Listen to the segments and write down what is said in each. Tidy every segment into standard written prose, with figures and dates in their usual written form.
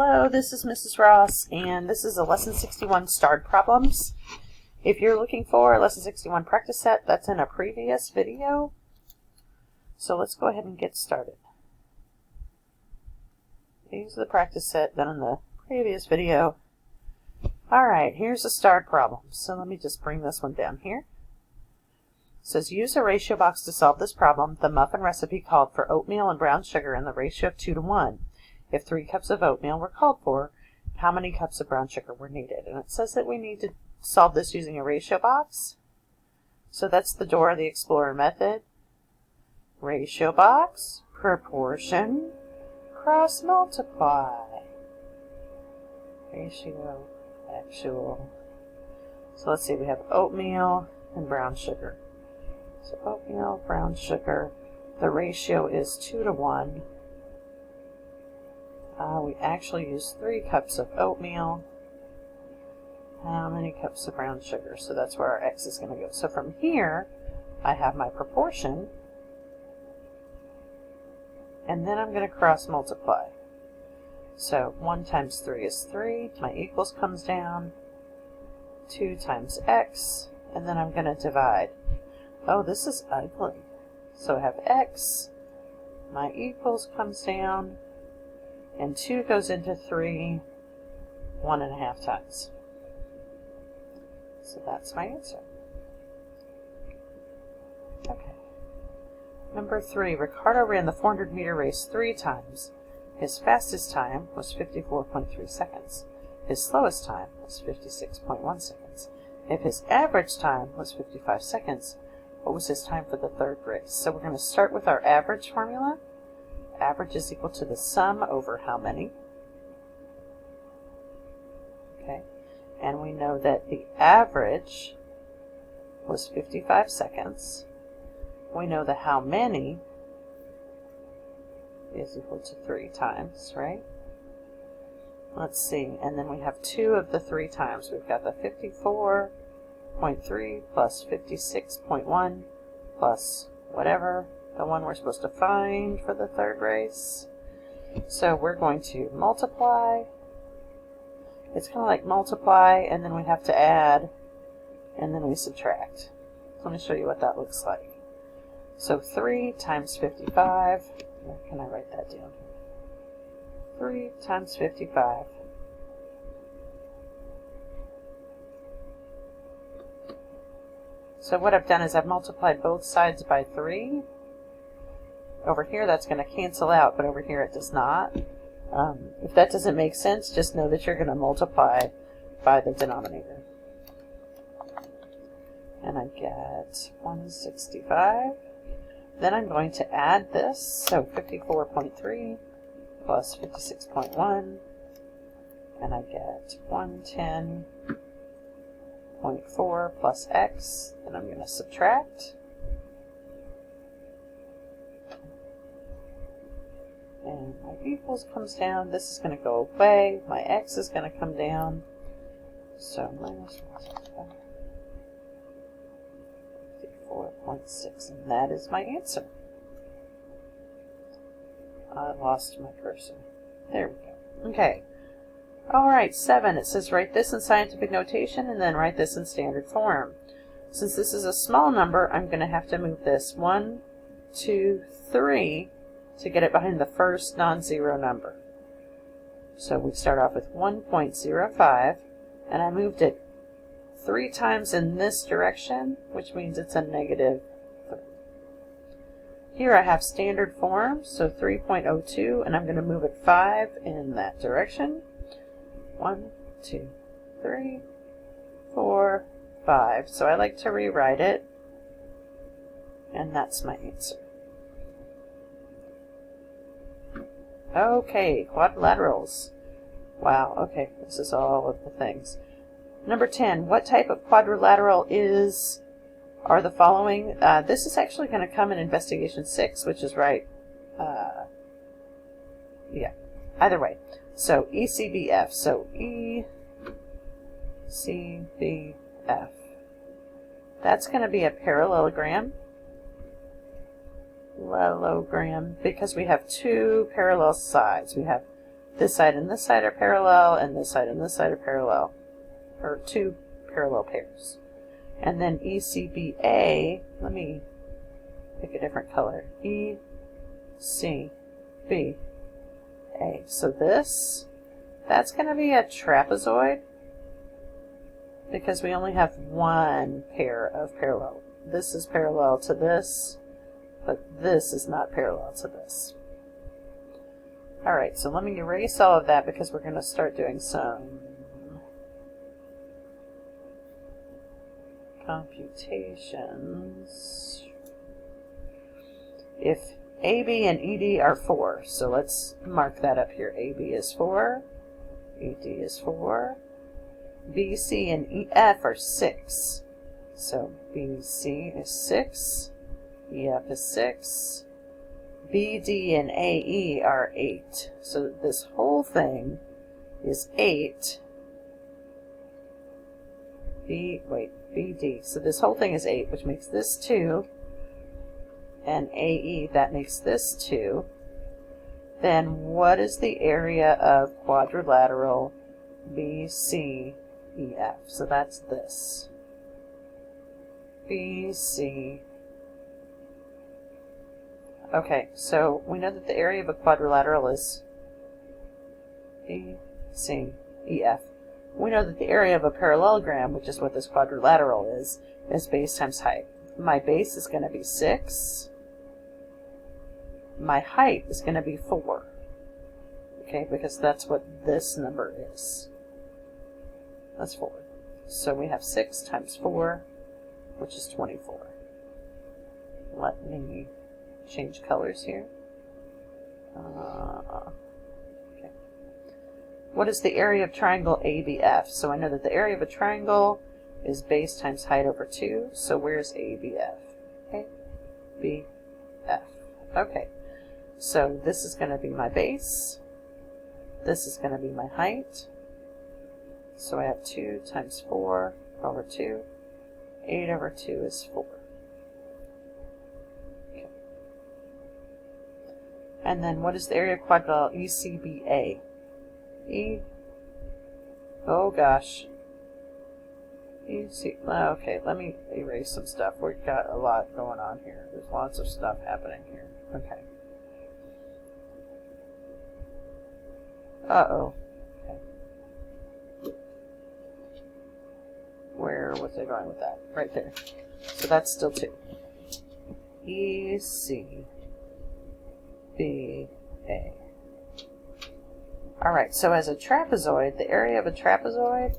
Hello, this is Mrs. Ross, and this is a Lesson 61 Starred Problems. If you're looking for a Lesson 61 practice set, that's in a previous video. So let's go ahead and get started. These are the practice set done in the previous video. Alright, here's a starred problem. So let me just bring this one down here. It says, use a ratio box to solve this problem. The muffin recipe called for oatmeal and brown sugar in the ratio of 2 to 1. If 3 cups of oatmeal were called for, how many cups of brown sugar were needed? And it says that we need to solve this using a ratio box. So that's the Dora the Explorer method. Ratio box, proportion, cross multiply. Ratio, actual. So let's see, we have oatmeal and brown sugar. So oatmeal, brown sugar. The ratio is 2 to 1. We actually use 3 cups of oatmeal. How many cups of brown sugar? So that's where our x is going to go. So from here, I have my proportion. And then I'm going to cross multiply. So 1 times 3 is 3. My equals comes down. 2 times x. And then I'm going to divide. Oh, this is ugly. So I have x. My equals comes down. And 2 goes into 3 1.5 times. So that's my answer. Okay. Number 3, Ricardo ran the 400-meter race 3 times. His fastest time was 54.3 seconds. His slowest time was 56.1 seconds. If his average time was 55 seconds, what was his time for the 3rd race? So we're going to start with our average formula. Average is equal to the sum over how many. Okay, and we know that the average was 55 seconds. We know the how many is equal to 3 times, right? Let's see, and then we have 2 of the 3 times. We've got the 54.3 plus 56.1 plus whatever. The one we're supposed to find for the 3rd race. So we're going to multiply. It's kind of like multiply, and then we have to add, and then we subtract. So let me show you what that looks like. So 3 times 55. Where can I write that down? 3 times 55. So what I've done is I've multiplied both sides by 3. Over here, that's going to cancel out, but over here it does not. If that doesn't make sense, just know that you're going to multiply by the denominator. And I get 165. Then I'm going to add this, so 54.3 plus 56.1, and I get 110.4 plus x. Then I'm going to subtract. And my equals comes down. This is going to go away. My x is going to come down. So minus 54.6. And that is my answer. I lost my cursor. There we go. Okay. Alright, 7. It says write this in scientific notation and then write this in standard form. Since this is a small number, I'm going to have to move this 1, 2, 3 to get it behind the first non-zero number. So we start off with 1.05, and I moved it 3 times in this direction, which means it's a negative 3. Here I have standard form, so 3.02, and I'm going to move it 5 in that direction. 1, 2, 3, 4, 5. So I like to rewrite it, and that's my answer. Okay, quadrilaterals. Wow, okay, this is all of the things. Number 10, what type of quadrilateral are the following? This is actually going to come in Investigation 6, which is right. Yeah, either way. So ECBF, so ECBF. That's going to be a parallelogram. Because we have 2 parallel sides. We have this side and this side are parallel, and this side and this side are parallel, or two parallel pairs. And then ECBA, let me pick a different color. ECBA. So that's going to be a trapezoid because we only have one pair of parallel. This is parallel to this, but this is not parallel to this. Alright, so let me erase all of that because we're going to start doing some computations. If AB and ED are 4, so let's mark that up here. AB is 4, ED is 4, BC and EF are 6. So BC is 6, EF is 6, BD and AE are 8. So this whole thing is 8. BD. So this whole thing is 8, which makes this 2. And AE, that makes this 2. Then what is the area of quadrilateral BCEF? So that's this. BC. Okay, so we know that the area of a quadrilateral is BCEF. We know that the area of a parallelogram, which is what this quadrilateral is base times height. My base is going to be 6. My height is going to be 4. Okay, because that's what this number is. That's 4. So we have 6 times 4, which is 24. Let me change colors here. Okay. What is the area of triangle ABF? So I know that the area of a triangle is base times height over 2. So where's ABF? ABF. Okay. So this is going to be my base. This is going to be my height. So I have 2 times 4 over 2. 8 over 2 is 4. Okay. And then what is the area of quadrilateral ECBA? Oh gosh. Okay, let me erase some stuff. We've got a lot going on here. There's lots of stuff happening here. Okay. Uh-oh. Okay. Where was I going with that? Right there. So that's still 2. ECBA. Alright, so as a trapezoid, the area of a trapezoid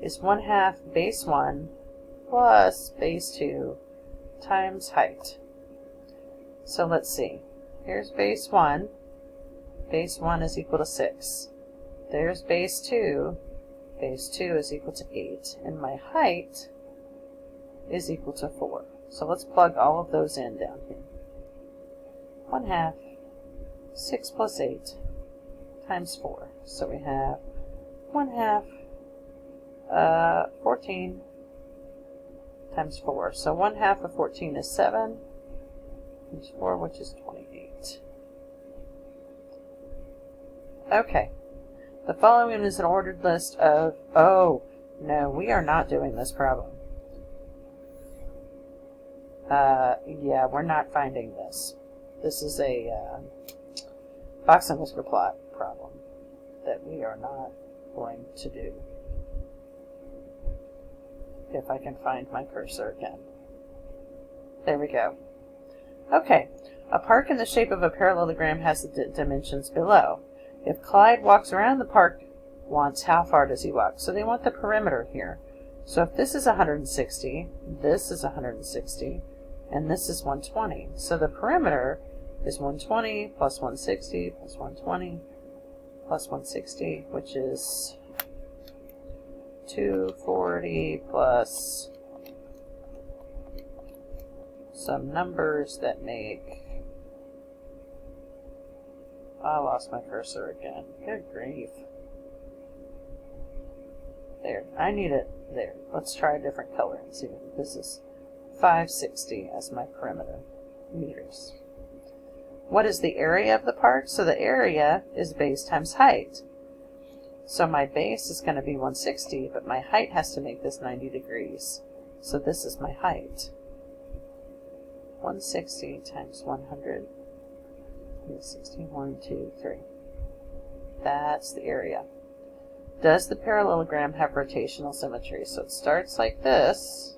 is 1/2 base 1 plus base 2 times height. So let's see. Here's base 1. Base 1 is equal to 6. There's base 2. Base 2 is equal to 8. And my height is equal to 4. So let's plug all of those in down here. 1/2 6 plus 8 times 4. So we have 1/2 14 times 4. So 1/2 of 14 is 7 times 4, which is 28. Okay. The following is an ordered list of... Oh, no, we are not doing this problem. Yeah, we're not finding this. This is a box and whisker plot problem that we are not going to do. If I can find my cursor again. There we go. Okay, a park in the shape of a parallelogram has the dimensions below. If Clyde walks around the park once, how far does he walk? So they want the perimeter here. So if this is 160, this is 160, and this is 120. So the perimeter is 120 plus 160 plus 120 plus 160, which is 240 plus some numbers that make... I lost my cursor again. Good grief. There. I need it there. Let's try a different color and see. This is 560 as my perimeter meters. what is the area of the part? So the area is base times height. So my base is going to be 160, but my height has to make this 90 degrees. So this is my height. 160 times 100 is 60, 1, 2, 3. That's the area. Does the parallelogram have rotational symmetry? So it starts like this,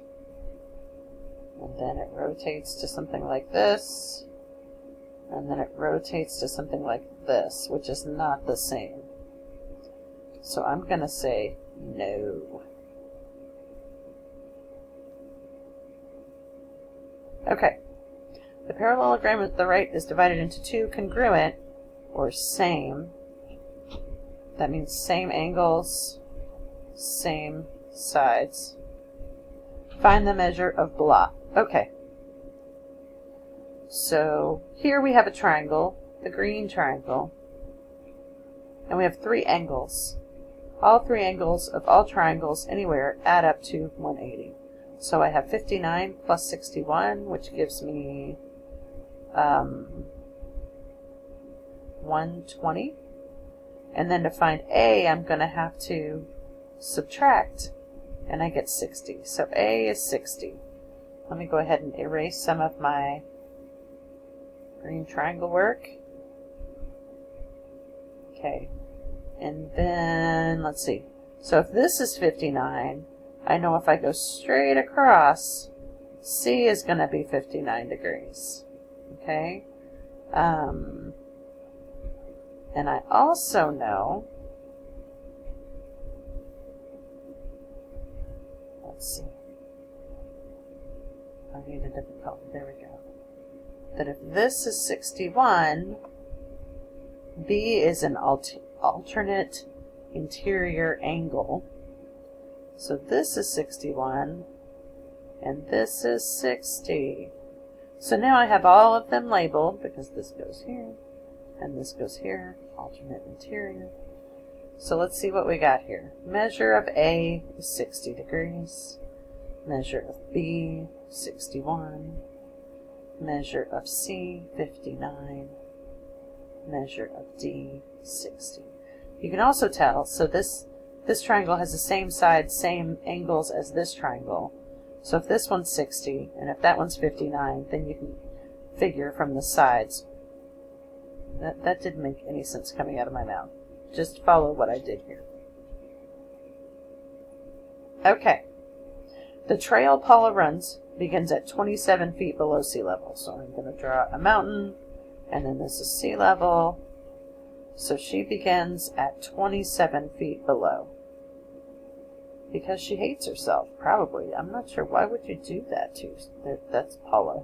and then it rotates to something like this, and then it rotates to something like this, which is not the same. So I'm going to say no. Okay. The parallelogram at the right is divided into two congruent, or same. That means same angles, same sides. Find the measure of blah. Okay. So here we have a triangle, the green triangle, and we have three angles. All three angles of all triangles anywhere add up to 180. So I have 59 plus 61, which gives me 120. And then to find A, I'm going to have to subtract, and I get 60. So A is 60. Let me go ahead and erase some of my green triangle work. Okay. And then, let's see. So if this is 59, I know if I go straight across, C is going to be 59 degrees. Okay? And I also know, let's see, I need a different color, there we go, that if this is 61, B is an alternate interior angle. So this is 61, and this is 60. So now I have all of them labeled, because this goes here, and this goes here, alternate interior. So let's see what we got here. Measure of A is 60 degrees. Measure of B, 61. Measure of C, 59. Measure of D, 60. You can also tell, so this triangle has the same sides, same angles as this triangle. So if this one's 60, and if that one's 59, then you can figure from the sides. That didn't make any sense coming out of my mouth. Just follow what I did here. Okay. The trail Paula runs begins at 27 feet below sea level. So I'm going to draw a mountain, and then this is sea level. So she begins at 27 feet below. Because she hates herself, probably. I'm not sure. Why would you do that to? That's Paula,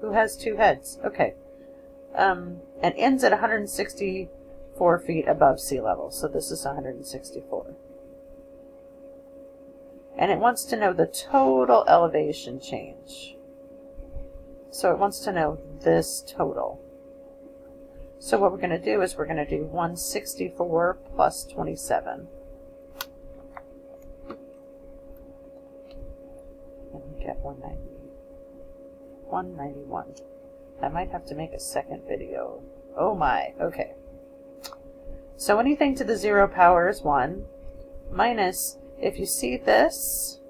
who has two heads. Okay. And ends at 164 feet above sea level. So this is 164. And it wants to know the total elevation change. So it wants to know this total. So what we're going to do is we're going to do 164 plus 27. And we get 191. I might have to make a second video. Oh my, okay. So anything to the 0 power is 1, minus, if you see this,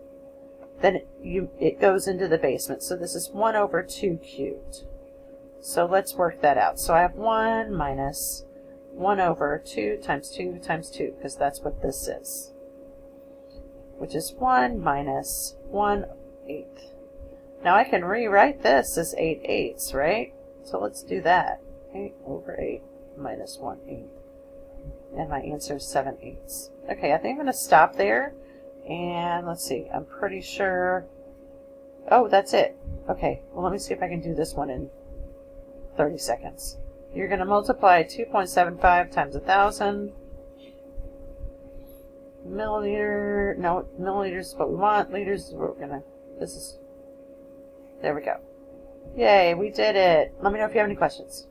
then it goes into the basement. So this is 1 over 2 cubed. So let's work that out. So I have 1 minus 1 over 2 times 2 times 2, because that's what this is, which is 1 minus 1/8. Now I can rewrite this as 8/8, right? So let's do that. 8 over 8 minus 1/8. And my answer is 7/8. Okay, I think I'm going to stop there. And let's see, I'm pretty sure. Oh, that's it. Okay, well, let me see if I can do this one in 30 seconds. You're going to multiply 2.75 times 1,000. Milliliter, no, milliliters is what we want. Liters is what we're going to, this is, there we go. Yay, we did it. Let me know if you have any questions.